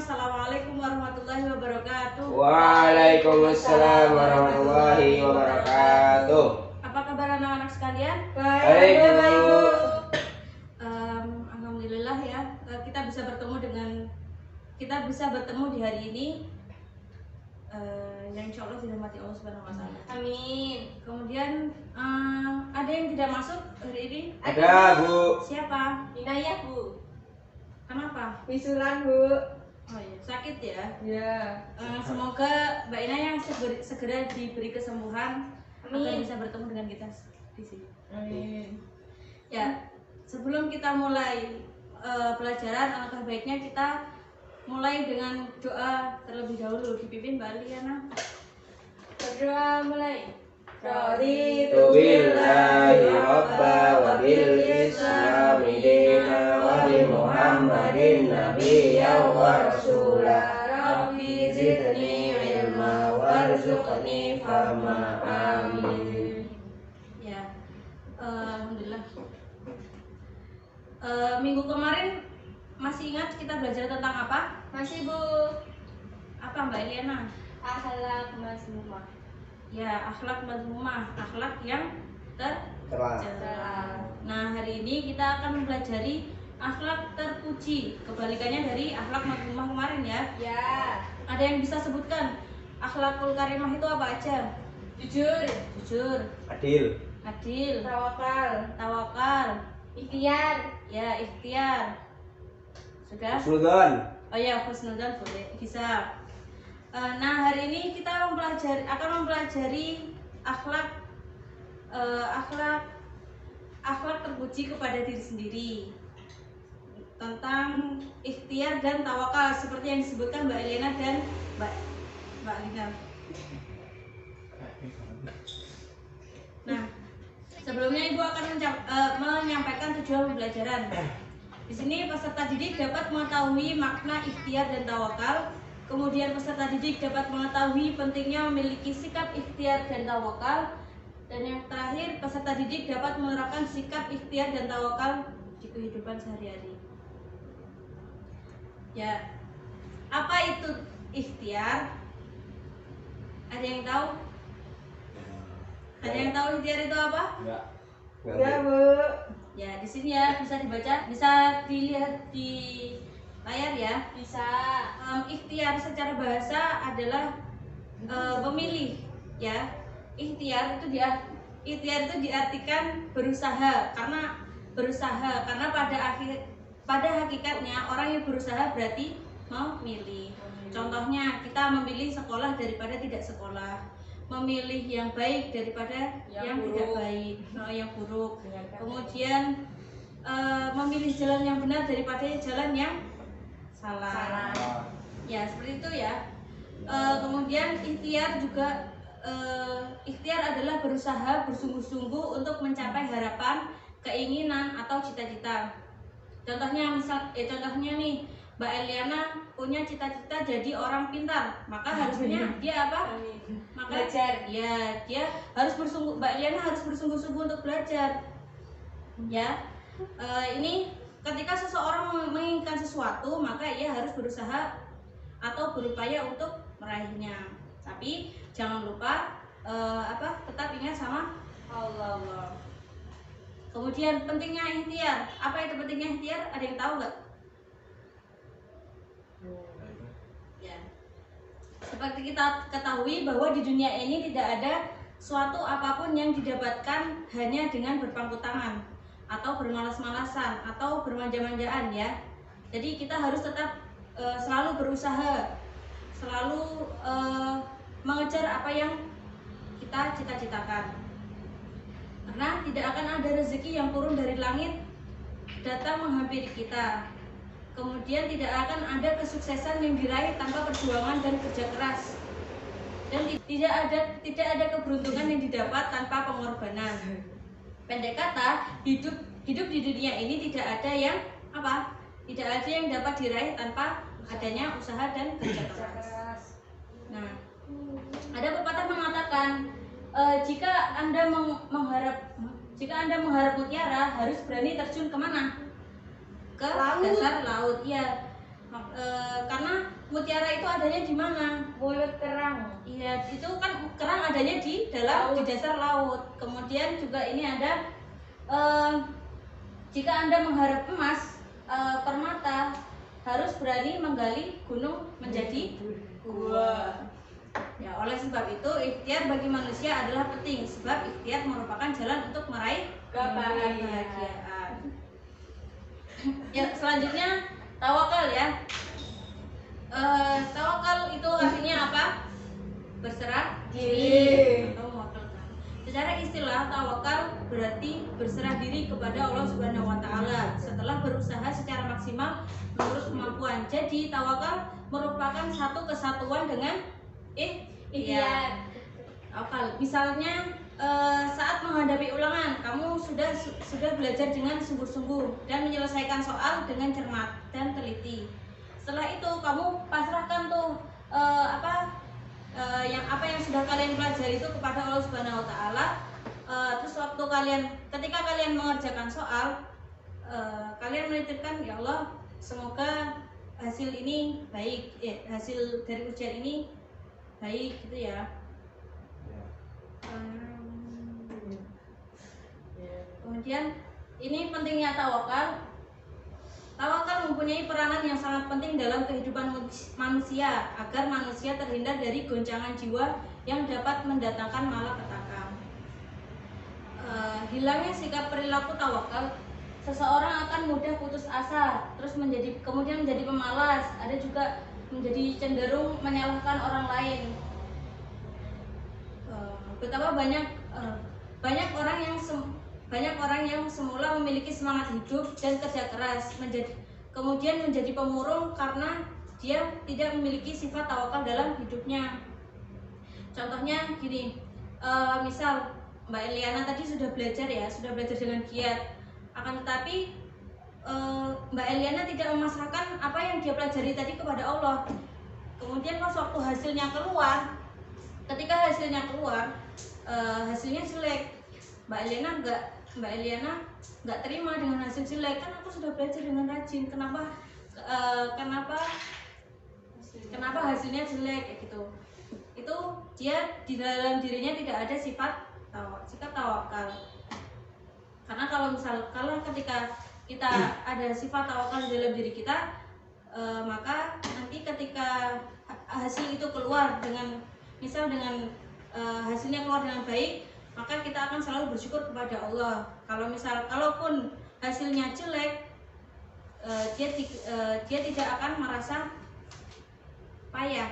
Assalamualaikum warahmatullahi wabarakatuh. Waalaikumsalam warahmatullahi wabarakatuh. Apa kabar anak-anak sekalian? Baik, Bu. Alhamdulillah ya, kita bisa bertemu di hari ini. Yang insya Allah dirahmati Allah Subhanahu Wa Taala. Amin. Kemudian ada yang tidak masuk hari ini? Ada, Bu. Siapa? Inayah, Bu. Kenapa? Wisulan, Bu. Oh iya, sakit ya. Ya. Semoga Mbak Ina yang segera diberi kesembuhan agar Amin. bisa bertemu dengan kita di sini. Amin. Ya, sebelum kita mulai pelajaran, alangkah baiknya kita mulai dengan doa terlebih dahulu. Dipimpin Mbak Liana. Berdoa mulai. Raditu billahi rabba wa bil islami dina wa bi Muhammadin nabiyya wa rasula. Rabbi zidni ilma warzuqni fahma. Amin. Ya, alhamdulillah. Minggu kemarin masih ingat kita belajar tentang apa? Masih, Bu. Apa Mbak Liana? Akhlak mazmumah. Ya, akhlak mazmumah, akhlak yang Telah. tercela. Nah, hari ini kita akan mempelajari akhlak terpuji. Kebalikannya dari akhlak mazmumah kemarin ya. Ya. Ada yang bisa sebutkan akhlakul karimah itu apa aja? Jujur. Jujur, Adil. adil, Tawakal. tawakal, Ikhtiar. ya ikhtiar. Sudah? Husnudzon. Oh ya, husnudzon boleh, bisa. Nah, hari ini kita akan mempelajari akhlak akhlak terpuji kepada diri sendiri, tentang ikhtiar dan tawakal seperti yang disebutkan Mbak Elena dan Mbak Lina. Nah, sebelumnya Ibu akan menyampaikan tujuan pembelajaran. Di sini peserta didik dapat mengetahui makna ikhtiar dan tawakal. Kemudian peserta didik dapat mengetahui pentingnya memiliki sikap ikhtiar dan tawakal. Dan yang terakhir, peserta didik dapat menerapkan sikap ikhtiar dan tawakal di kehidupan sehari-hari. Ya, apa itu ikhtiar? Ada yang tahu? Ada yang tahu ikhtiar itu apa? Enggak. Ya, Bu. Ya, di sini ya bisa dibaca, bisa dilihat di layar ya. Bisa. Ikhtiar secara bahasa adalah memilih ya. Ikhtiar itu diartikan berusaha, karena pada hakikatnya orang yang berusaha berarti memilih. Contohnya kita memilih sekolah daripada tidak sekolah, memilih yang baik daripada yang tidak baik, yang buruk. Kemudian memilih jalan yang benar daripada jalan yang salah. Ya, seperti itu ya. Kemudian ikhtiar adalah berusaha bersungguh-sungguh untuk mencapai harapan, keinginan atau cita-cita. Contohnya nih, Mbak Eliana punya cita-cita jadi orang pintar, maka harusnya dia apa? Maka Belajar. ya, dia harus Mbak Eliana harus bersungguh-sungguh untuk belajar. Ya, ini ketika seseorang menginginkan sesuatu, maka ia harus berusaha atau berupaya untuk meraihnya. Tapi jangan lupa tetap ingat sama Allah. Kemudian pentingnya ikhtiar. Apa itu pentingnya ikhtiar? Ada yang tahu nggak? Ya. Seperti kita ketahui bahwa di dunia ini tidak ada suatu apapun yang didapatkan hanya dengan berpangku tangan atau bermalas-malasan atau bermanja-manjaan ya. Jadi kita harus tetap selalu berusaha, selalu mengejar apa yang kita cita-citakan. Karena tidak akan ada rezeki yang turun dari langit datang menghampiri kita. Kemudian tidak akan ada kesuksesan yang diraih tanpa perjuangan dan kerja keras. Dan tidak ada keberuntungan yang didapat tanpa pengorbanan. Pendek kata, hidup di dunia ini tidak ada yang apa? Tidak ada yang dapat diraih tanpa adanya usaha dan kerja keras. Nah, ada pepatah mengatakan, jika Anda mengharap mutiara, harus berani terjun kemana? Ke Laut. dasar laut. Ya, Karena mutiara itu adanya di mana? Mulut kerang. Iya, itu kan kerang adanya di dalam di dasar laut. Kemudian juga ini ada jika Anda mengharap emas, permata, harus berani menggali gunung menjadi gua. Ya, oleh sebab itu ikhtiar bagi manusia adalah penting sebab ikhtiar merupakan jalan untuk meraih kebahagiaan. Ya, selanjutnya tawakal ya. Tawakal itu artinya apa? Berserah diri atau mewakilkan. Secara istilah tawakal berarti berserah diri kepada Allah Subhanahu wa taala setelah berusaha secara maksimal menurut kemampuan. Jadi tawakal merupakan satu kesatuan dengan ikhtiar. Tawakal. Misalnya saat menghadapi ulangan, kamu sudah belajar dengan sungguh-sungguh dan menyelesaikan soal dengan cermat dan teliti. Setelah itu kamu pasrahkan tuh apa yang sudah kalian pelajari itu kepada Allah Subhanahu wa taala. Terus ketika kalian mengerjakan soal, kalian menitipkan, ya Allah, semoga hasil ini baik, hasil dari ujian ini baik gitu ya. Kemudian ini pentingnya tawakal. Tawakal mempunyai peranan yang sangat penting dalam kehidupan manusia agar manusia terhindar dari goncangan jiwa yang dapat mendatangkan malapetaka. Hilangnya sikap perilaku tawakal, seseorang akan mudah putus asa, terus kemudian menjadi pemalas, ada juga menjadi cenderung menyalahkan orang lain. Betapa banyak orang yang semula memiliki semangat hidup dan kerja keras kemudian menjadi pemurung karena dia tidak memiliki sifat tawakal dalam hidupnya. Contohnya gini, misal Mbak Eliana tadi sudah belajar dengan giat, akan tetapi Mbak Eliana tidak memasrahkan apa yang dia pelajari tadi kepada Allah. Kemudian pas waktu ketika hasilnya keluar, hasilnya jelek, Mbak Eliana nggak terima dengan hasil jelek. Kan aku sudah belajar dengan rajin, kenapa hasilnya jelek kayak gitu. Itu dia di dalam dirinya tidak ada sikap tawakal. Karena kalau ketika kita ada sifat tawakal di dalam diri kita, maka nanti ketika hasil itu keluar dengan hasilnya keluar dengan baik, maka kita akan selalu bersyukur kepada Allah. Kalaupun hasilnya jelek, dia tidak akan merasa payah.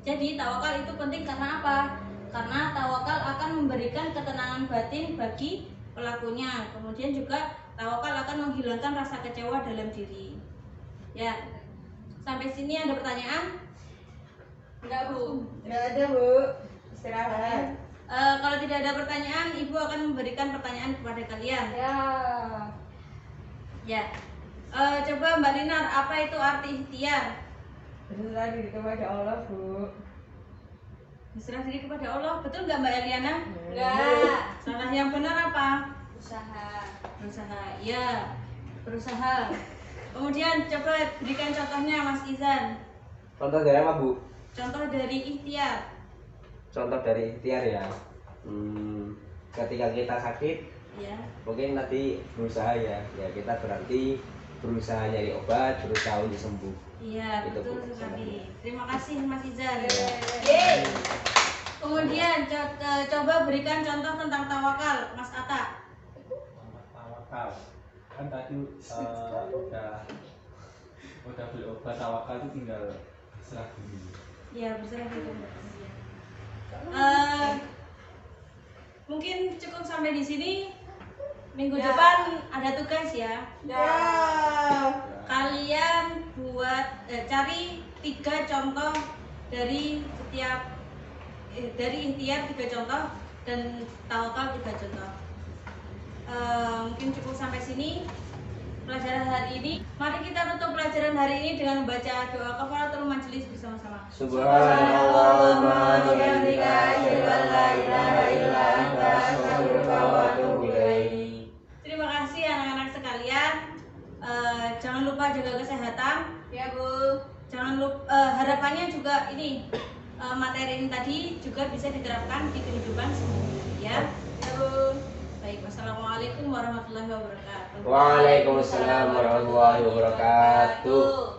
Jadi tawakal itu penting karena apa? Karena tawakal akan memberikan ketenangan batin bagi pelakunya. Kemudian juga tawakal akan menghilangkan rasa kecewa dalam diri. Ya, sampai sini ada pertanyaan? Enggak, Bu. Enggak ada, Bu. Istirahat. Kalau tidak ada pertanyaan, Ibu akan memberikan pertanyaan kepada kalian. Ya. Coba Mbak Linar, apa itu arti ikhtiar? Berserah diri kepada Allah, Bu. Berserah diri kepada Allah, betul nggak Mbak Eliana? Enggak. Salah, yang benar apa? Berusaha. Ya, berusaha. Kemudian coba berikan contohnya Mas Izan. Contoh dari apa, Bu? Contoh dari ikhtiar. Contoh dari ikhtiar ya. Ketika kita sakit, Ya. mungkin nanti berusaha ya kita berarti berusaha nyari obat, berusaha untuk sembuh. Iya, Itu, betul Bu. sekali. Terima kasih Mas Izan. Yeay. Kemudian coba berikan contoh tentang tawakal, Mas Atta. Tawakal kan tadi udah beli obat. Tawakal itu tinggal berserah diri. Ya, berserah diri. Mungkin cukup sampai di sini. Minggu depan ada tugas ya. Kalian cari 3 contoh dari ikhtiar 3 contoh dan tawakal 3 contoh. Mungkin cukup sampai sini pelajaran hari ini. Mari kita tutup pelajaran hari ini dengan membaca doa kafaratul majelis bersama-sama. Subhanallah wa bihamdihi, asyhadu an la ilaha anak-anak sekalian, jangan lupa jaga kesehatan. Ya Bu. Jangan lupa, harapannya juga ini materi ini tadi juga bisa diterapkan di kehidupan sehari-hari ya. Ya Bu. Baik, wassalamualaikum warahmatullahi wabarakatuh. Waalaikumsalam warahmatullahi wabarakatuh.